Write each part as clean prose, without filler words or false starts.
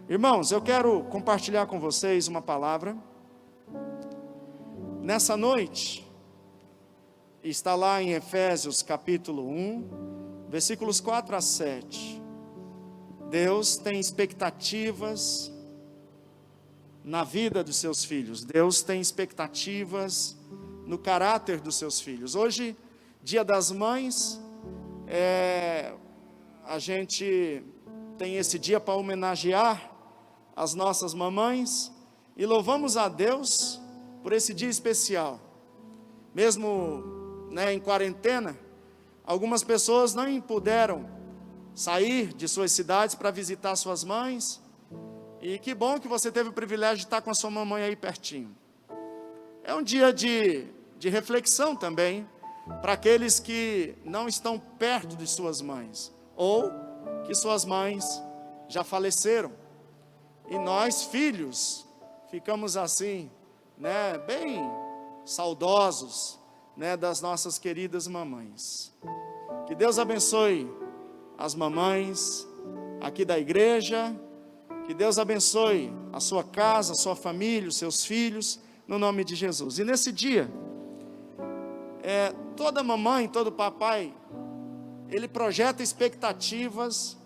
Irmãos, eu quero compartilhar com vocês uma palavra. Nessa noite, está lá em Efésios capítulo 1, versículos 4 a 7. Deus tem expectativas na vida dos seus filhos. Deus tem expectativas no caráter dos seus filhos. Hoje, Dia das Mães, a gente tem esse dia para homenagear as nossas mamães, e louvamos a Deus por esse dia especial. Mesmo em quarentena, algumas pessoas não puderam sair de suas cidades para visitar suas mães, e que bom que você teve o privilégio de estar com a sua mamãe aí pertinho. É um dia de reflexão também, para aqueles que não estão perto de suas mães, ou que suas mães já faleceram. E nós, filhos, ficamos assim, bem saudosos, das nossas queridas mamães. Que Deus abençoe as mamães aqui da igreja, que Deus abençoe a sua casa, a sua família, os seus filhos, no nome de Jesus. E nesse dia, toda mamãe, todo papai, ele projeta expectativas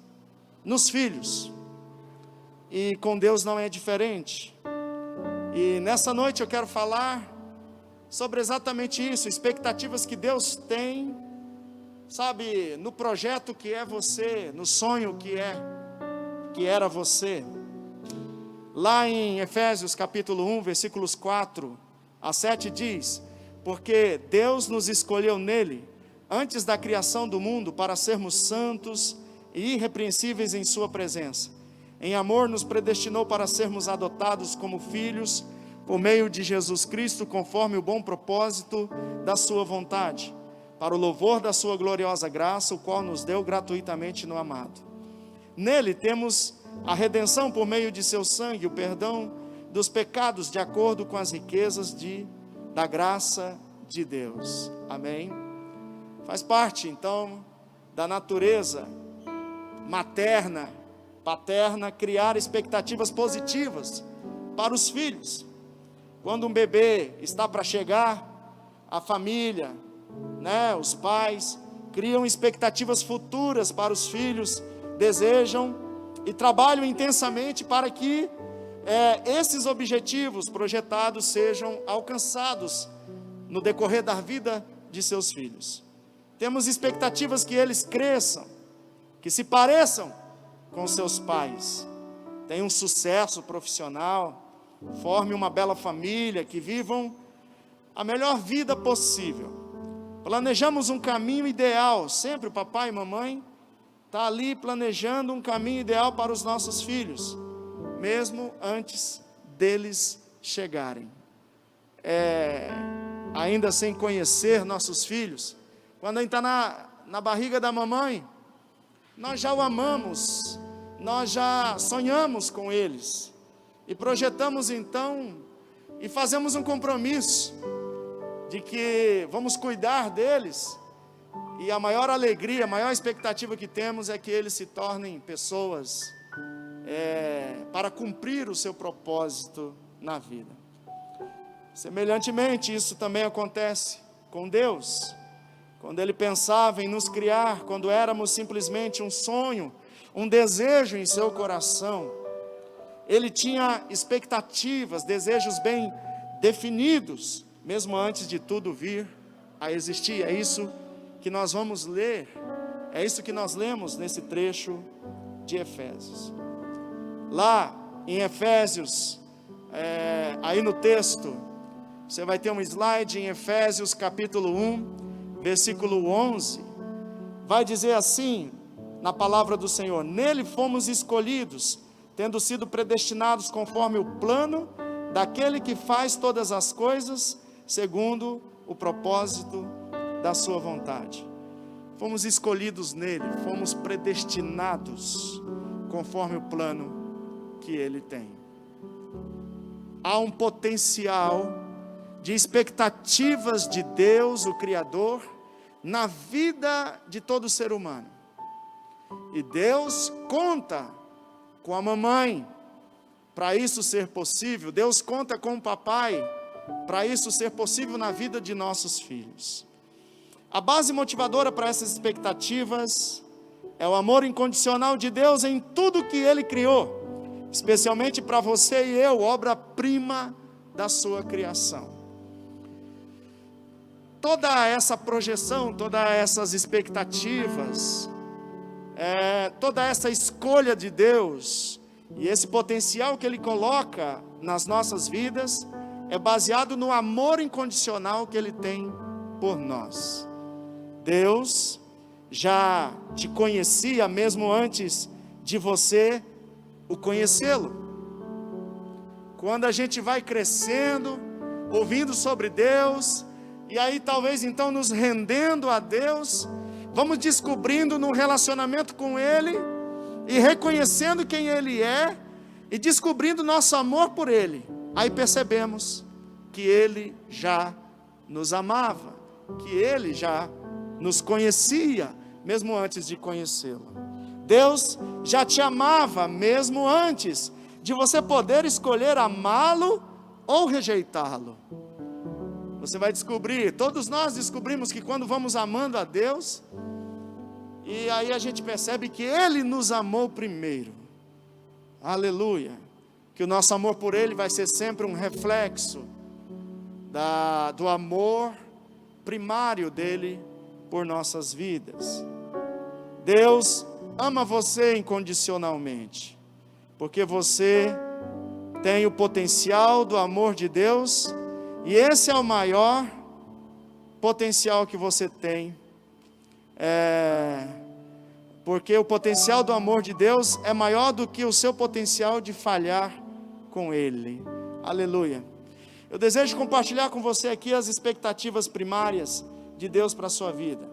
nos filhos. E com Deus não é diferente. E nessa noite eu quero falar sobre exatamente isso, expectativas que Deus tem, sabe, no projeto que é você, no sonho que era você. Lá em Efésios capítulo 1, versículos 4 a 7 diz: porque Deus nos escolheu nele, antes da criação do mundo, para sermos santos e irrepreensíveis em sua presença. Em amor nos predestinou para sermos adotados como filhos, por meio de Jesus Cristo, conforme o bom propósito da sua vontade, para o louvor da sua gloriosa graça, o qual nos deu gratuitamente no amado. Nele temos a redenção por meio de seu sangue, o perdão dos pecados, de acordo com as riquezas da graça de Deus. Amém? Faz parte, então, da natureza materna, paterna, criar expectativas positivas para os filhos. Quando um bebê está para chegar, a família, os pais, criam expectativas futuras para os filhos, desejam e trabalham intensamente para que esses objetivos projetados sejam alcançados no decorrer da vida de seus filhos. Temos expectativas que eles cresçam, que se pareçam com seus pais, tenham um sucesso profissional, formem uma bela família, que vivam a melhor vida possível. Planejamos um caminho ideal, sempre o papai e mamãe está ali planejando um caminho ideal para os nossos filhos, mesmo antes deles chegarem. Ainda sem conhecer nossos filhos, quando a gente está na barriga da mamãe, nós já o amamos, nós já sonhamos com eles, e projetamos então, e fazemos um compromisso, de que vamos cuidar deles, e a maior alegria, a maior expectativa que temos é que eles se tornem pessoas, para cumprir o seu propósito na vida. Semelhantemente, isso também acontece com Deus. Quando Ele pensava em nos criar, quando éramos simplesmente um sonho, um desejo em seu coração, Ele tinha expectativas, desejos bem definidos, mesmo antes de tudo vir a existir. É isso que nós vamos ler, é isso que nós lemos nesse trecho de Efésios. Lá em Efésios, aí no texto, você vai ter um slide em Efésios capítulo 1, versículo 11, vai dizer assim, na palavra do Senhor: nele fomos escolhidos, tendo sido predestinados conforme o plano daquele que faz todas as coisas, segundo o propósito da sua vontade. Fomos escolhidos nele, fomos predestinados, conforme o plano que ele tem. Há um potencial de expectativas de Deus, o Criador, na vida de todo ser humano. E Deus conta com a mamãe, para isso ser possível. Deus conta com o papai para isso ser possível na vida de nossos filhos. A base motivadora para essas expectativas é o amor incondicional de Deus em tudo que Ele criou, especialmente para você e eu, obra-prima da sua criação. Toda essa projeção, todas essas expectativas, toda essa escolha de Deus e esse potencial que Ele coloca nas nossas vidas é baseado no amor incondicional que Ele tem por nós. Deus já te conhecia mesmo antes de você o conhecê-lo. Quando a gente vai crescendo, ouvindo sobre Deus, e aí talvez então nos rendendo a Deus, vamos descobrindo no relacionamento com Ele, e reconhecendo quem Ele é, e descobrindo nosso amor por Ele. Aí percebemos que Ele já nos amava, que Ele já nos conhecia, mesmo antes de conhecê-lo. Deus já te amava, mesmo antes de você poder escolher amá-lo ou rejeitá-lo. Você vai descobrir, todos nós descobrimos que quando vamos amando a Deus, e aí a gente percebe que Ele nos amou primeiro. Aleluia. Que o nosso amor por Ele vai ser sempre um reflexo do amor primário dEle por nossas vidas. Deus ama você incondicionalmente, porque você tem o potencial do amor de Deus, e esse é o maior potencial que você tem, porque o potencial do amor de Deus é maior do que o seu potencial de falhar com Ele. Aleluia. Eu desejo compartilhar com você aqui as expectativas primárias de Deus para a sua vida.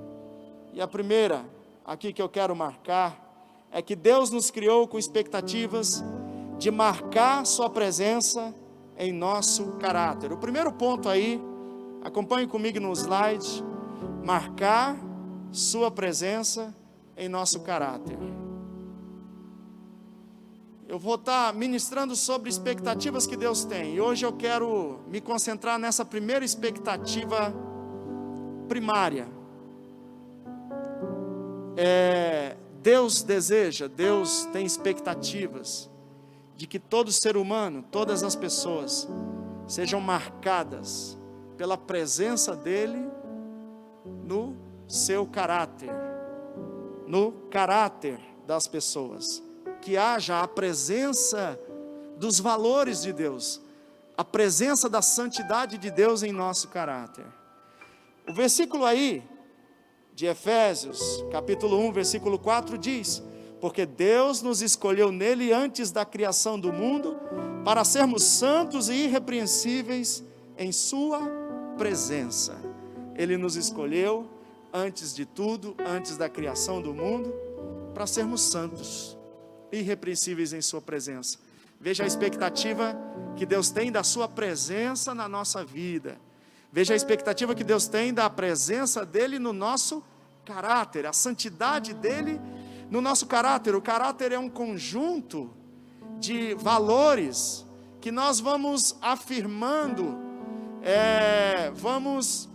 E a primeira aqui que eu quero marcar é que Deus nos criou com expectativas de marcar sua presença em nosso caráter. O primeiro ponto aí, acompanhe comigo no slide: marcar sua presença em nosso caráter. Eu vou estar ministrando sobre expectativas que Deus tem, e hoje eu quero me concentrar nessa primeira expectativa primária. Deus deseja, Deus tem expectativas de que todo ser humano, todas as pessoas, sejam marcadas pela presença dEle no seu caráter, no caráter das pessoas. Que haja a presença dos valores de Deus, a presença da santidade de Deus em nosso caráter. O versículo aí, de Efésios, capítulo 1, versículo 4, diz: porque Deus nos escolheu nele antes da criação do mundo, para sermos santos e irrepreensíveis em sua presença. Ele nos escolheu antes de tudo, antes da criação do mundo, para sermos santos, irrepreensíveis em sua presença. Veja a expectativa que Deus tem da sua presença na nossa vida. Veja a expectativa que Deus tem da presença dEle no nosso caráter, a santidade dEle no nosso caráter. O caráter é um conjunto de valores que nós vamos afirmando, vamos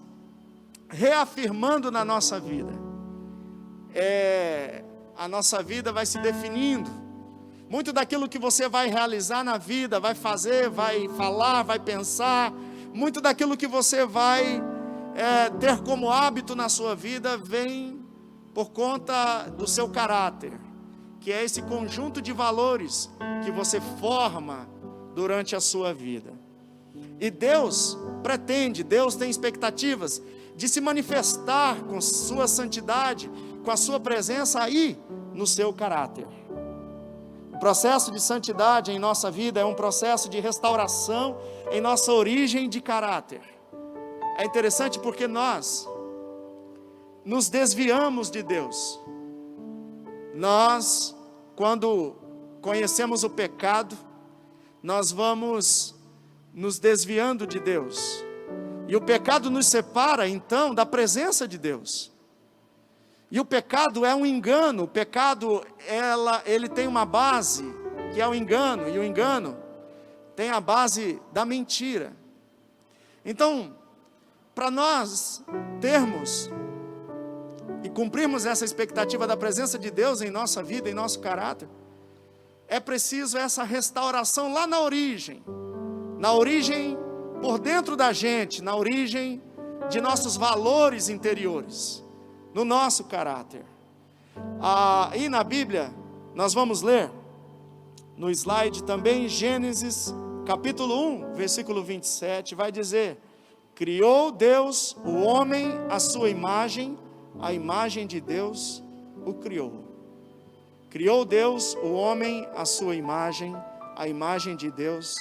reafirmando na nossa vida. A nossa vida vai se definindo. Muito daquilo que você vai realizar na vida, vai fazer, vai falar, vai pensar, muito daquilo que você vai ter como hábito na sua vida, vem por conta do seu caráter, que é esse conjunto de valores que você forma durante a sua vida. E Deus pretende, Deus tem expectativas de se manifestar com sua santidade, com a sua presença aí no seu caráter. O processo de santidade em nossa vida é um processo de restauração em nossa origem de caráter. É interessante porque nós nos desviamos de Deus. Nós, quando conhecemos o pecado, nós vamos nos desviando de Deus. E o pecado nos separa, então, da presença de Deus. E o pecado é um engano. O pecado, ele tem uma base, que é o engano. E o engano tem a base da mentira. Então, para nós termos e cumprirmos essa expectativa da presença de Deus em nossa vida, em nosso caráter, é preciso essa restauração lá na origem por dentro da gente, na origem de nossos valores interiores, no nosso caráter. E na Bíblia, nós vamos ler, no slide também, Gênesis capítulo 1, versículo 27, vai dizer: criou Deus o homem à sua imagem, a imagem de Deus o criou. Criou Deus o homem à sua imagem, a imagem de Deus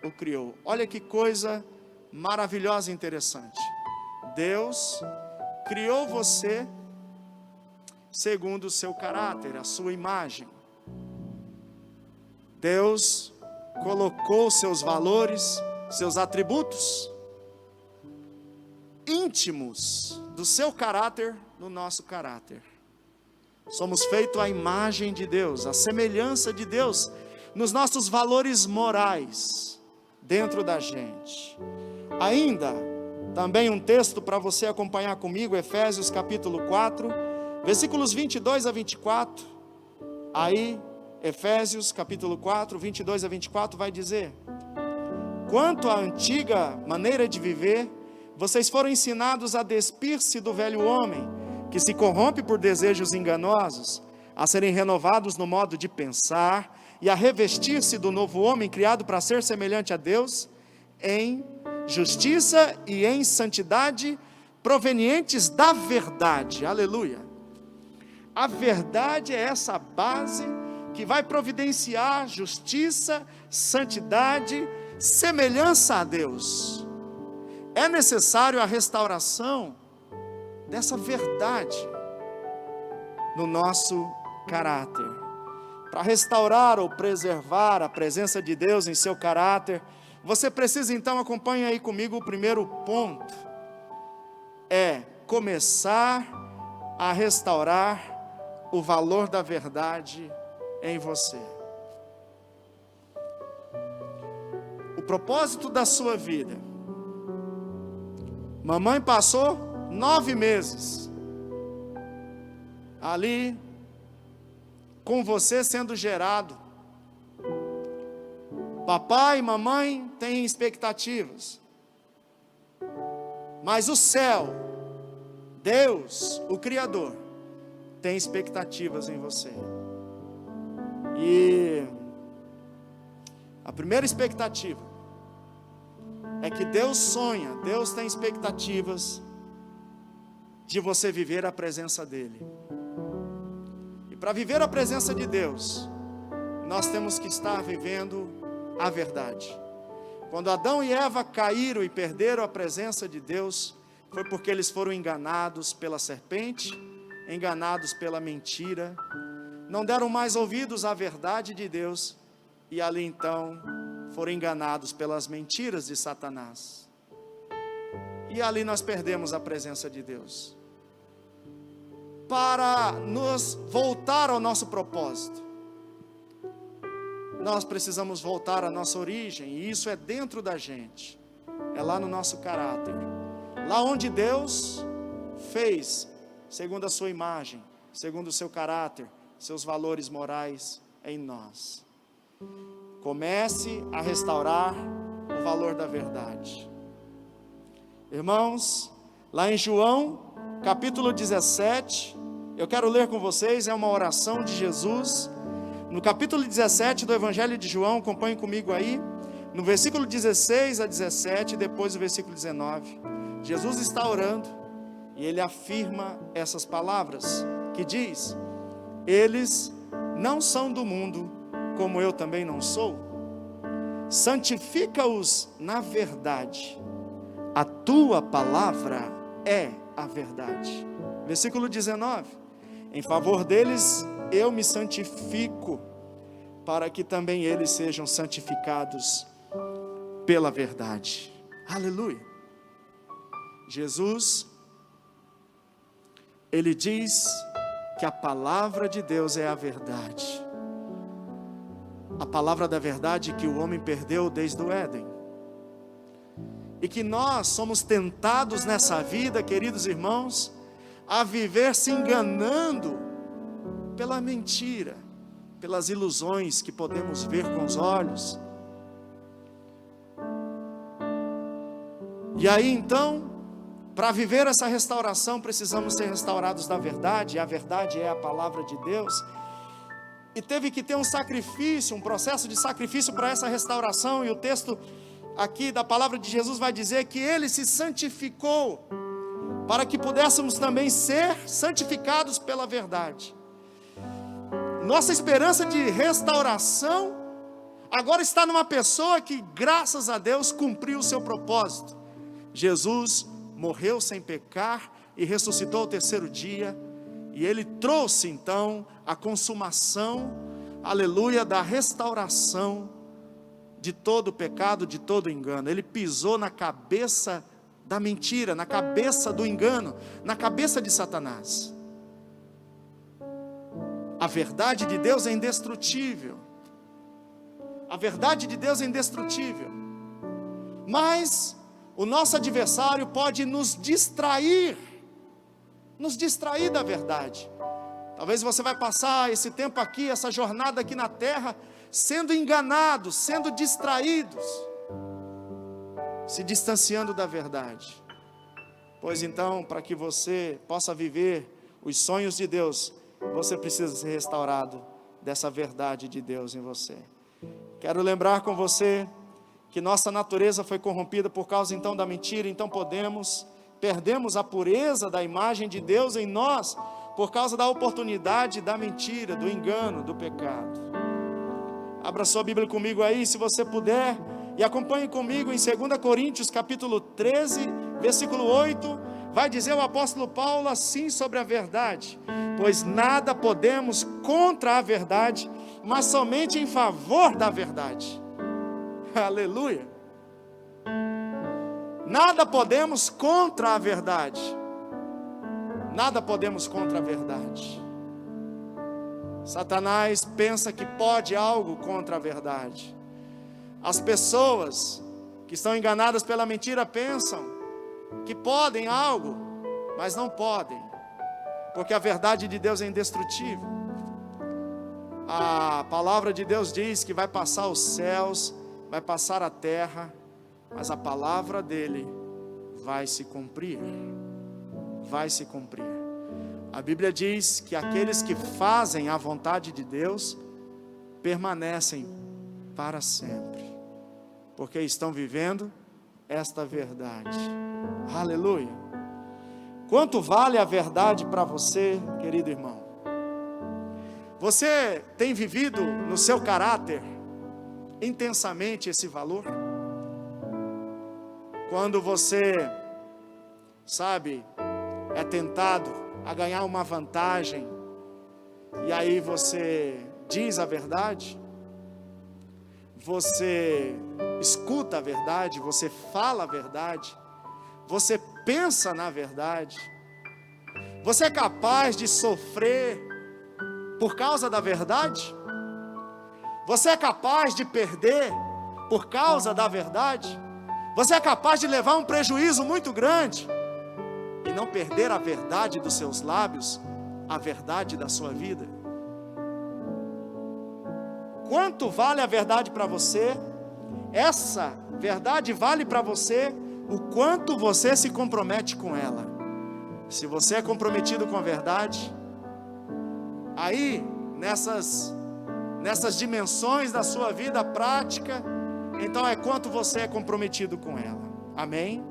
o criou. Olha que coisa maravilhosa e interessante. Deus criou você segundo o seu caráter, a sua imagem. Deus colocou seus valores, seus atributos íntimos do seu caráter no nosso caráter. Somos feitos à imagem de Deus, à semelhança de Deus, nos nossos valores morais, dentro da gente. Ainda, também um texto para você acompanhar comigo, Efésios capítulo 4, versículos 22 a 24, aí, Efésios capítulo 4, 22 a 24, vai dizer: quanto à antiga maneira de viver, vocês foram ensinados a despir-se do velho homem, que se corrompe por desejos enganosos, a serem renovados no modo de pensar, e a revestir-se do novo homem, criado para ser semelhante a Deus, em justiça e em santidade, provenientes da verdade. Aleluia! A verdade é essa base que vai providenciar justiça, santidade, semelhança a Deus. É necessário a restauração dessa verdade no nosso caráter. Para restaurar ou preservar a presença de Deus em seu caráter, você precisa então, acompanhe aí comigo, o primeiro ponto é começar a restaurar o valor da verdade em você. O propósito da sua vida. Mamãe passou 9 meses ali com você sendo gerado. Papai e mamãe têm expectativas, mas o céu, Deus, o Criador, tem expectativas em você. E a primeira expectativa é que Deus sonha, Deus tem expectativas de você viver a presença dEle. E para viver a presença de Deus, nós temos que estar vivendo a verdade. Quando Adão e Eva caíram e perderam a presença de Deus, foi porque eles foram enganados pela serpente, enganados pela mentira, não deram mais ouvidos à verdade de Deus, e ali então foram enganados pelas mentiras de Satanás. E ali nós perdemos a presença de Deus. Para nos voltar ao nosso propósito, nós precisamos voltar à nossa origem, e isso é dentro da gente, é lá no nosso caráter, lá onde Deus fez, segundo a sua imagem, segundo o seu caráter, seus valores morais em nós. Comece a restaurar o valor da verdade. Irmãos, lá em João, capítulo 17, eu quero ler com vocês, é uma oração de Jesus, no capítulo 17 do Evangelho de João, acompanhem comigo aí, no versículo 16 a 17, depois o versículo 19, Jesus está orando, e ele afirma essas palavras, que diz: eles não são do mundo, como eu também não sou. Santifica-os na verdade, a tua palavra é a verdade. Versículo 19, em favor deles eu me santifico, para que também eles sejam santificados pela verdade. Aleluia. Jesus, ele diz que a palavra de Deus é a verdade. a palavra da verdade que o homem perdeu desde o Éden. E que nós somos tentados nessa vida, queridos irmãos, a viver se enganando pela mentira, pelas ilusões que podemos ver com os olhos. E aí então, para viver essa restauração, precisamos ser restaurados da verdade, e a verdade é a palavra de Deus. E teve que ter um sacrifício, um processo de sacrifício para essa restauração, e o texto aqui da palavra de Jesus vai dizer que Ele se santificou, para que pudéssemos também ser santificados pela verdade. Nossa esperança de restauração agora está numa pessoa que, graças a Deus, cumpriu o seu propósito. Jesus morreu sem pecar e ressuscitou ao terceiro dia, e Ele trouxe então a consumação, aleluia, da restauração de todo o pecado, de todo o engano. Ele pisou na cabeça da mentira, na cabeça do engano, na cabeça de Satanás. A verdade de Deus é indestrutível. A verdade de Deus é indestrutível. Mas o nosso adversário pode nos distrair da verdade. Talvez você vai passar esse tempo aqui, essa jornada aqui na terra, sendo enganados, sendo distraídos, se distanciando da verdade. Pois então, para que você possa viver os sonhos de Deus, você precisa ser restaurado dessa verdade de Deus em você. Quero lembrar com você que nossa natureza foi corrompida por causa então da mentira, então perdemos a pureza da imagem de Deus em nós, por causa da oportunidade da mentira, do engano, do pecado. Abra sua Bíblia comigo aí, se você puder, e acompanhe comigo em 2 Coríntios capítulo 13, versículo 8, vai dizer o apóstolo Paulo assim sobre a verdade: pois nada podemos contra a verdade, mas somente em favor da verdade. Aleluia! Nada podemos contra a verdade. Nada podemos contra a verdade. Satanás pensa que pode algo contra a verdade. As pessoas que estão enganadas pela mentira pensam que podem algo, mas não podem, porque a verdade de Deus é indestrutível. A palavra de Deus diz que vai passar os céus, vai passar a terra, mas a palavra dele vai se cumprir. Vai se cumprir. A Bíblia diz que aqueles que fazem a vontade de Deus permanecem para sempre, porque estão vivendo esta verdade. Aleluia! Quanto vale a verdade para você, querido irmão? Você tem vivido no seu caráter intensamente esse valor? Quando você, sabe, é tentado a ganhar uma vantagem, e aí você diz a verdade, você escuta a verdade, você fala a verdade, você pensa na verdade, você é capaz de sofrer por causa da verdade? Você é capaz de perder por causa da verdade? Você é capaz de levar um prejuízo muito grande e não perder a verdade dos seus lábios, a verdade da sua vida? Quanto vale a verdade para você? Essa verdade vale para você o quanto você se compromete com ela. Se você é comprometido com a verdade, aí nessas dimensões da sua vida prática, então é quanto você é comprometido com ela. Amém?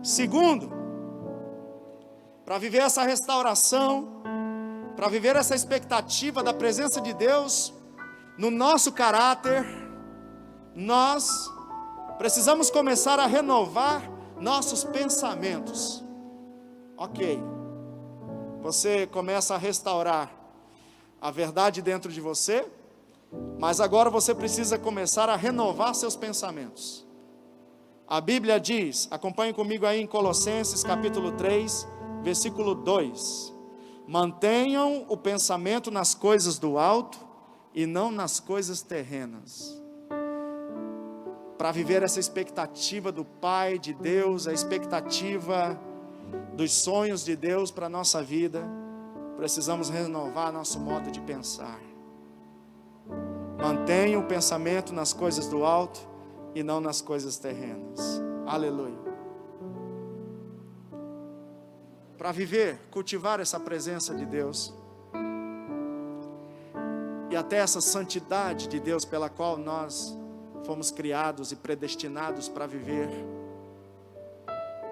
Segundo, para viver essa restauração, para viver essa expectativa da presença de Deus no nosso caráter, nós precisamos começar a renovar nossos pensamentos. Ok, você começa a restaurar a verdade dentro de você, mas agora você precisa começar a renovar seus pensamentos. A Bíblia diz, acompanhe comigo aí em Colossenses capítulo 3, versículo 2: mantenham o pensamento nas coisas do alto, e não nas coisas terrenas. Para viver essa expectativa do Pai, de Deus, a expectativa dos sonhos de Deus para a nossa vida, precisamos renovar nosso modo de pensar. Mantenha o pensamento nas coisas do alto e não nas coisas terrenas. Aleluia. Para viver, cultivar essa presença de Deus e até essa santidade de Deus pela qual nós fomos criados e predestinados para viver,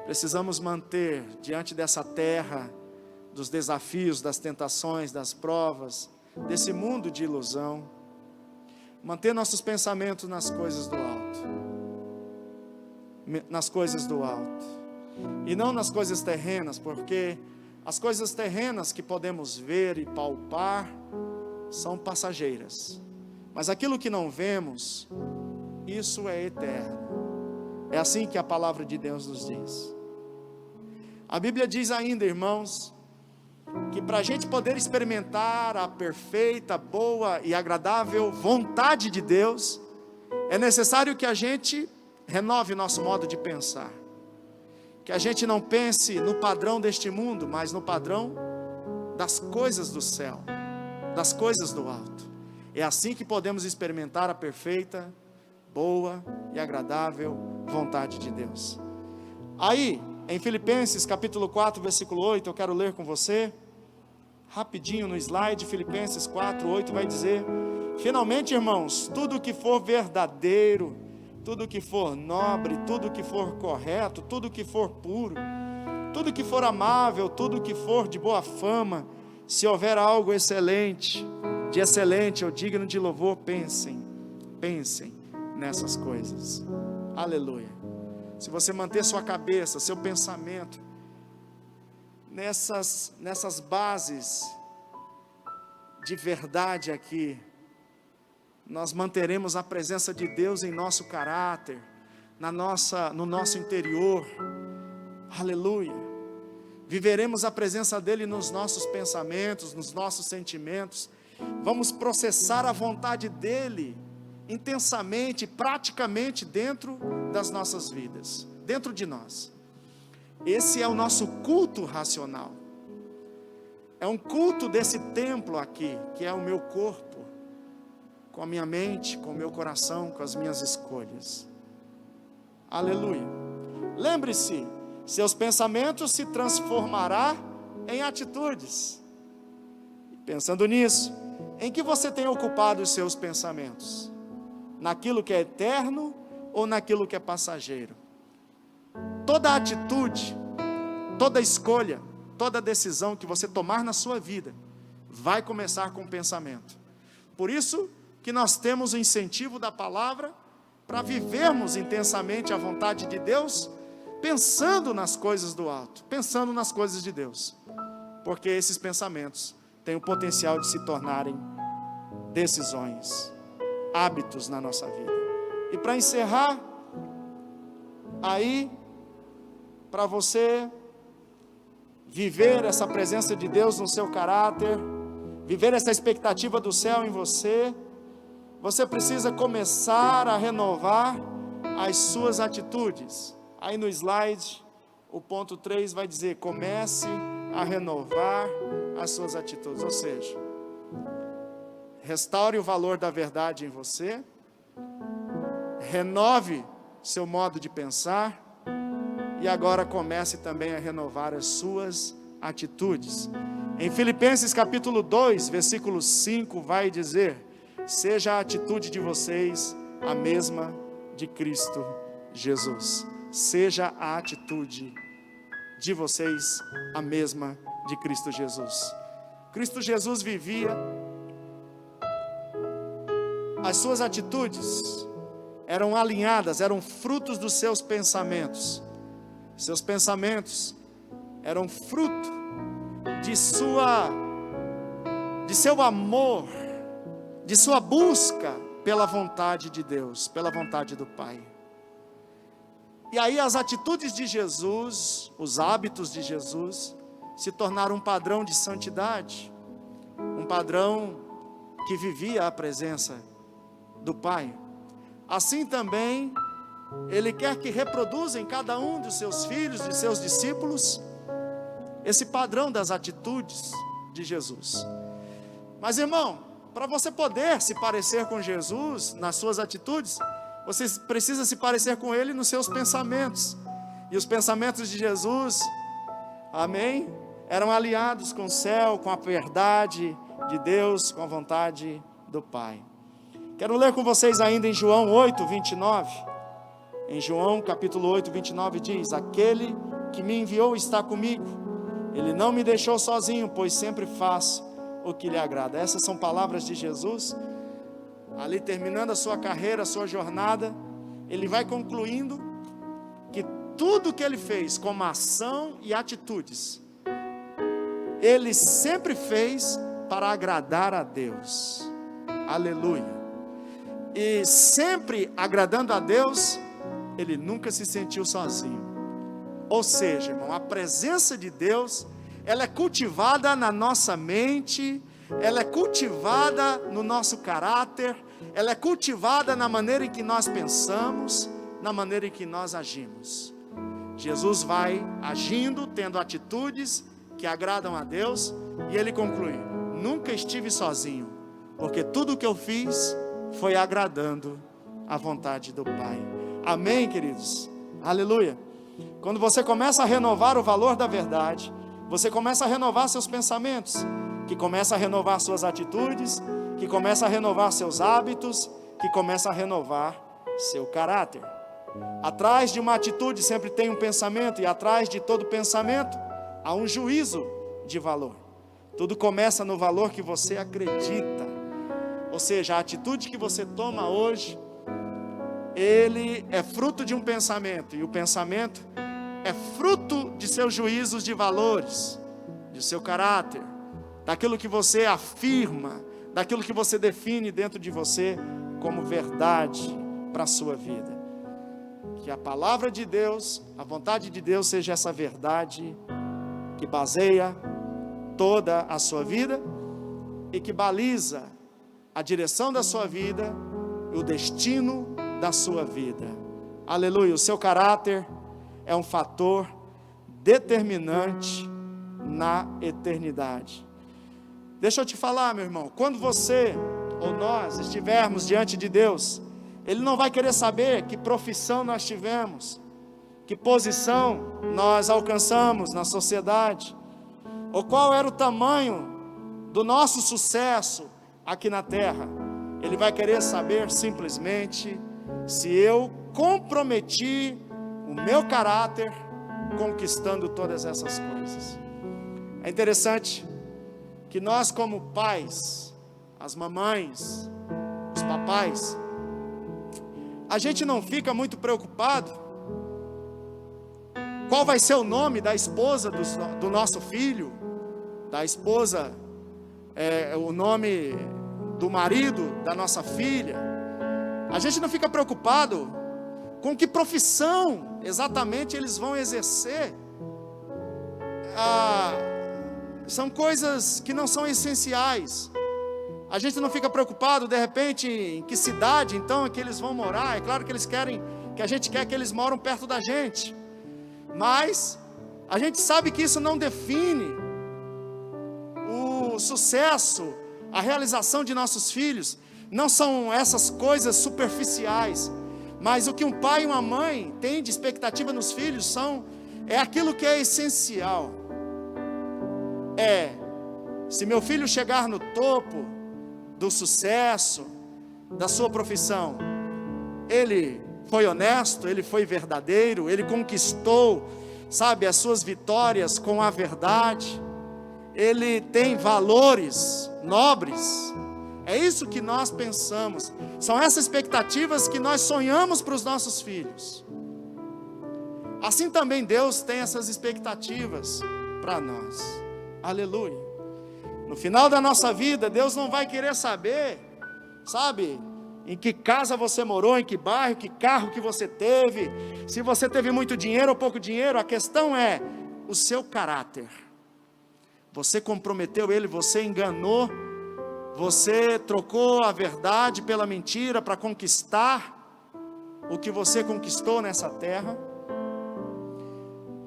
precisamos manter diante dessa terra, dos desafios, das tentações, das provas, desse mundo de ilusão, manter nossos pensamentos nas coisas do alto, e não nas coisas terrenas, porque as coisas terrenas que podemos ver e palpar são passageiras, mas aquilo que não vemos, isso é eterno. É assim que a palavra de Deus nos diz. A Bíblia diz ainda, irmãos, que para a gente poder experimentar a perfeita, boa e agradável vontade de Deus, é necessário que a gente renove nosso modo de pensar, que a gente não pense no padrão deste mundo, mas no padrão das coisas do céu, das coisas do alto. É assim que podemos experimentar a perfeita, boa e agradável vontade de Deus. Aí, em Filipenses capítulo 4, versículo 8, eu quero ler com você, rapidinho no slide. Filipenses 4, 8 vai dizer: finalmente, irmãos, tudo que for verdadeiro, tudo que for nobre, tudo que for correto, tudo que for puro, tudo que for amável, tudo que for de boa fama, se houver algo excelente, de excelente ou digno de louvor, pensem nessas coisas. Aleluia. Se você manter sua cabeça, seu pensamento nessas bases de verdade aqui, nós manteremos a presença de Deus em nosso caráter, no nosso interior. Aleluia. Viveremos a presença dele nos nossos pensamentos, nos nossos sentimentos. Vamos processar a vontade dele intensamente, praticamente dentro das nossas vidas, dentro de nós. Esse é o nosso culto racional. É um culto desse templo aqui, que é o meu corpo, com a minha mente, com o meu coração, com as minhas escolhas. Aleluia. Lembre-se, seus pensamentos se transformará em atitudes. Pensando nisso, em que você tem ocupado os seus pensamentos? Naquilo que é eterno ou naquilo que é passageiro? Toda atitude, toda escolha, toda decisão que você tomar na sua vida, vai começar com o pensamento. Por isso que nós temos o incentivo da palavra, para vivermos intensamente a vontade de Deus, pensando nas coisas do alto, pensando nas coisas de Deus, porque esses pensamentos têm o potencial de se tornarem decisões, hábitos na nossa vida. E para encerrar, aí, para você viver essa presença de Deus no seu caráter, viver essa expectativa do céu em você, você precisa começar a renovar as suas atitudes. Aí no slide, o ponto 3 vai dizer: comece a renovar as suas atitudes, ou seja, restaure o valor da verdade em você, renove seu modo de pensar, e agora comece também a renovar as suas atitudes. Em Filipenses capítulo 2, versículo 5, vai dizer: seja a atitude de vocês a mesma de Cristo Jesus. Seja a atitude de vocês a mesma de Cristo Jesus. Cristo Jesus vivia, as suas atitudes eram alinhadas, eram frutos dos seus pensamentos. Seus pensamentos eram fruto de seu amor, de sua busca pela vontade de Deus, pela vontade do Pai. E aí as atitudes de Jesus, os hábitos de Jesus, se tornaram um padrão de santidade, um padrão que vivia a presença do Pai, assim também Ele quer que reproduza em cada um dos seus filhos, de seus discípulos, esse padrão das atitudes de Jesus. Mas, irmão, para você poder se parecer com Jesus nas suas atitudes, você precisa se parecer com Ele nos seus pensamentos. E os pensamentos de Jesus, amém, eram aliados com o céu, com a verdade de Deus, com a vontade do Pai. Quero ler com vocês ainda em João 8, 29. Em João capítulo 8, 29 diz: aquele que me enviou está comigo, Ele não me deixou sozinho, pois sempre faço o que lhe agrada. Essas são palavras de Jesus, ali terminando a sua carreira, a sua jornada. Ele vai concluindo que tudo que Ele fez como ação e atitudes, Ele sempre fez para agradar a Deus. Aleluia. E sempre agradando a Deus, Ele nunca se sentiu sozinho. Ou seja, irmão, a presença de Deus, ela é cultivada na nossa mente, ela é cultivada no nosso caráter, ela é cultivada na maneira em que nós pensamos, na maneira em que nós agimos. Jesus vai agindo, tendo atitudes que agradam a Deus, e Ele conclui: nunca estive sozinho, porque tudo que eu fiz foi agradando a vontade do Pai. Amém, queridos? Aleluia. Quando você começa a renovar o valor da verdade, você começa a renovar seus pensamentos, que começa a renovar suas atitudes, que começa a renovar seus hábitos, que começa a renovar seu caráter. Atrás de uma atitude sempre tem um pensamento, e atrás de todo pensamento há um juízo de valor. Tudo começa no valor que você acredita. Ou seja, a atitude que você toma hoje, ele é fruto de um pensamento, e o pensamento é fruto de seus juízos de valores, de seu caráter, daquilo que você afirma, daquilo que você define dentro de você como verdade para a sua vida. Que a palavra de Deus, a vontade de Deus seja essa verdade que baseia toda a sua vida e que baliza a direção da sua vida, o destino da sua vida. Aleluia. O seu caráter é um fator determinante na eternidade. Deixa eu te falar, meu irmão, quando você ou nós estivermos diante de Deus, Ele não vai querer saber que profissão nós tivemos, que posição nós alcançamos na sociedade, ou qual era o tamanho do nosso sucesso aqui na terra. Ele vai querer saber simplesmente se eu comprometi o meu caráter conquistando todas essas coisas. É interessante que nós, como pais, as mamães, os papais, a gente não fica muito preocupado qual vai ser o nome da esposa do nosso filho, da esposa, o nome do marido da nossa filha. A gente não fica preocupado com que profissão exatamente eles vão exercer. São coisas que não são essenciais. A gente não fica preocupado, de repente, em que cidade então é que eles vão morar. É claro que eles querem, que a gente quer que eles moram perto da gente, mas a gente sabe que isso não define o sucesso, a realização de nossos filhos. Não são essas coisas superficiais, mas o que um pai e uma mãe têm de expectativa nos filhos é aquilo que é essencial. Se meu filho chegar no topo do sucesso, da sua profissão, ele foi honesto, ele foi verdadeiro, ele conquistou, as suas vitórias com a verdade, ele tem valores nobres. É isso que nós pensamos, são essas expectativas que nós sonhamos para os nossos filhos. Assim também Deus tem essas expectativas para nós. Aleluia. No final da nossa vida, Deus não vai querer saber, em que casa você morou, em que bairro, que carro que você teve, se você teve muito dinheiro ou pouco dinheiro. A questão é o seu caráter. Você comprometeu ele, você enganou, Você trocou a verdade pela mentira para conquistar o que você conquistou nessa terra.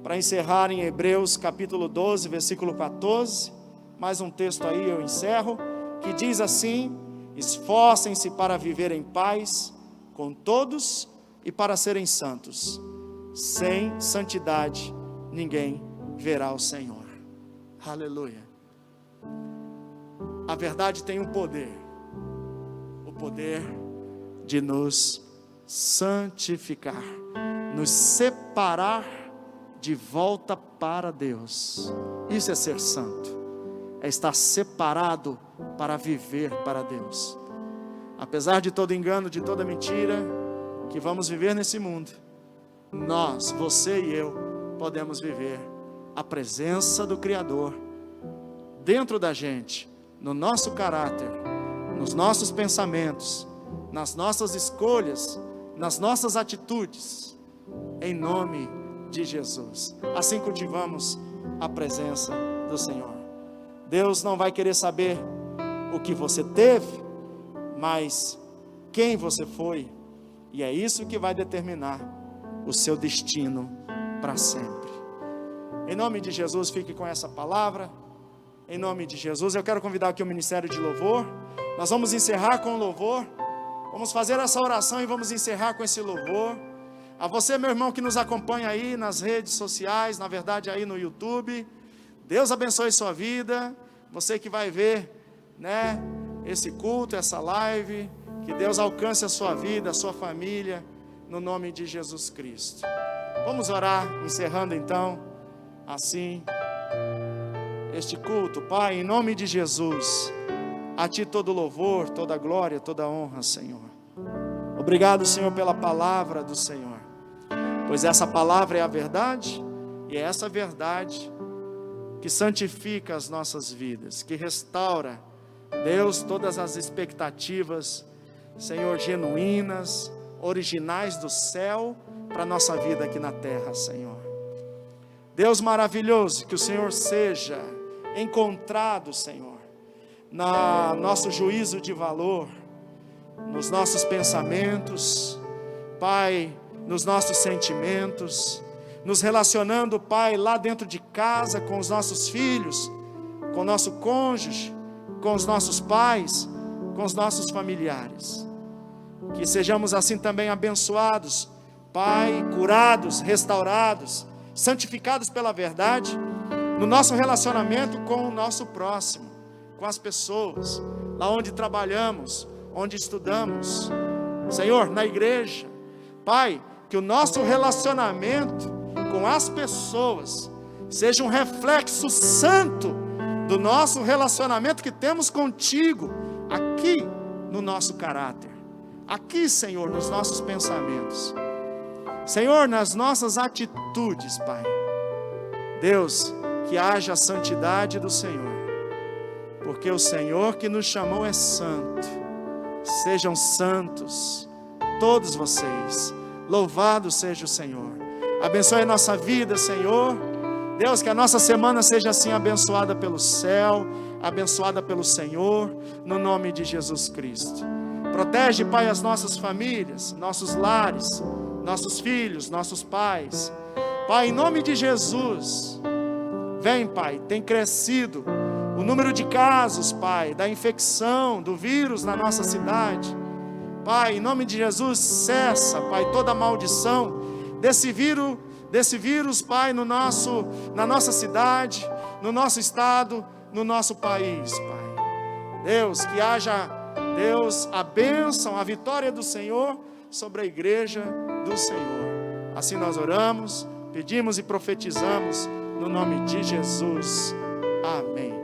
Para encerrar em Hebreus capítulo 12, versículo 14, mais um texto aí eu encerro, que diz assim: esforcem-se para viver em paz com todos e para serem santos. Sem santidade ninguém verá o Senhor. Aleluia. A verdade tem um poder, o poder de nos santificar, nos separar de volta para Deus. Isso é ser santo, é estar separado para viver para Deus. Apesar de todo engano, de toda mentira que vamos viver nesse mundo, nós, você e eu, podemos viver a presença do Criador dentro da gente, no nosso caráter, nos nossos pensamentos, nas nossas escolhas, nas nossas atitudes, em nome de Jesus. Assim cultivamos a presença do Senhor. Deus não vai querer saber o que você teve, mas quem você foi, e é isso que vai determinar o seu destino para sempre. Em nome de Jesus, fique com essa palavra. Em nome de Jesus, eu quero convidar aqui o Ministério de Louvor. Nós vamos encerrar com o louvor. Vamos fazer essa oração e vamos encerrar com esse louvor. A você, meu irmão, que nos acompanha aí nas redes sociais, na verdade aí no YouTube, Deus abençoe sua vida. Você que vai ver, esse culto, essa live, que Deus alcance a sua vida, a sua família, no nome de Jesus Cristo. Vamos orar, encerrando então, assim, este culto. Pai, em nome de Jesus, a Ti todo louvor, toda glória, toda honra, Senhor. Obrigado, Senhor, pela palavra do Senhor, pois essa palavra é a verdade, e é essa verdade que santifica as nossas vidas, que restaura, Deus, todas as expectativas, Senhor, genuínas, originais do céu, para a nossa vida aqui na terra, Senhor. Deus maravilhoso, que o Senhor seja encontrado, Senhor, no nosso juízo de valor, nos nossos pensamentos, Pai, nos nossos sentimentos, nos relacionando, Pai, lá dentro de casa, com os nossos filhos, com o nosso cônjuge, com os nossos pais, com os nossos familiares. Que sejamos assim também abençoados, Pai, curados, restaurados, santificados pela verdade, no nosso relacionamento com o nosso próximo, com as pessoas, lá onde trabalhamos, onde estudamos, Senhor, na igreja. Pai, que o nosso relacionamento com as pessoas seja um reflexo santo do nosso relacionamento que temos contigo, aqui no nosso caráter, aqui, Senhor, nos nossos pensamentos, Senhor, nas nossas atitudes, Pai. Deus, que haja a santidade do Senhor, porque o Senhor que nos chamou é santo. Sejam santos todos vocês. Louvado seja o Senhor. Abençoe a nossa vida, Senhor. Deus, que a nossa semana seja assim abençoada pelo céu, abençoada pelo Senhor, no nome de Jesus Cristo. Protege, Pai, as nossas famílias, nossos lares, nossos filhos, nossos pais. Pai, em nome de Jesus, vem, Pai, tem crescido o número de casos, Pai, da infecção, do vírus na nossa cidade. Pai, em nome de Jesus, cessa, Pai, toda maldição desse vírus, Pai, na nossa cidade, no nosso estado, no nosso país, Pai. Deus, que haja, Deus, a bênção, a vitória do Senhor sobre a igreja do Senhor. Assim nós oramos, pedimos e profetizamos no nome de Jesus. Amém.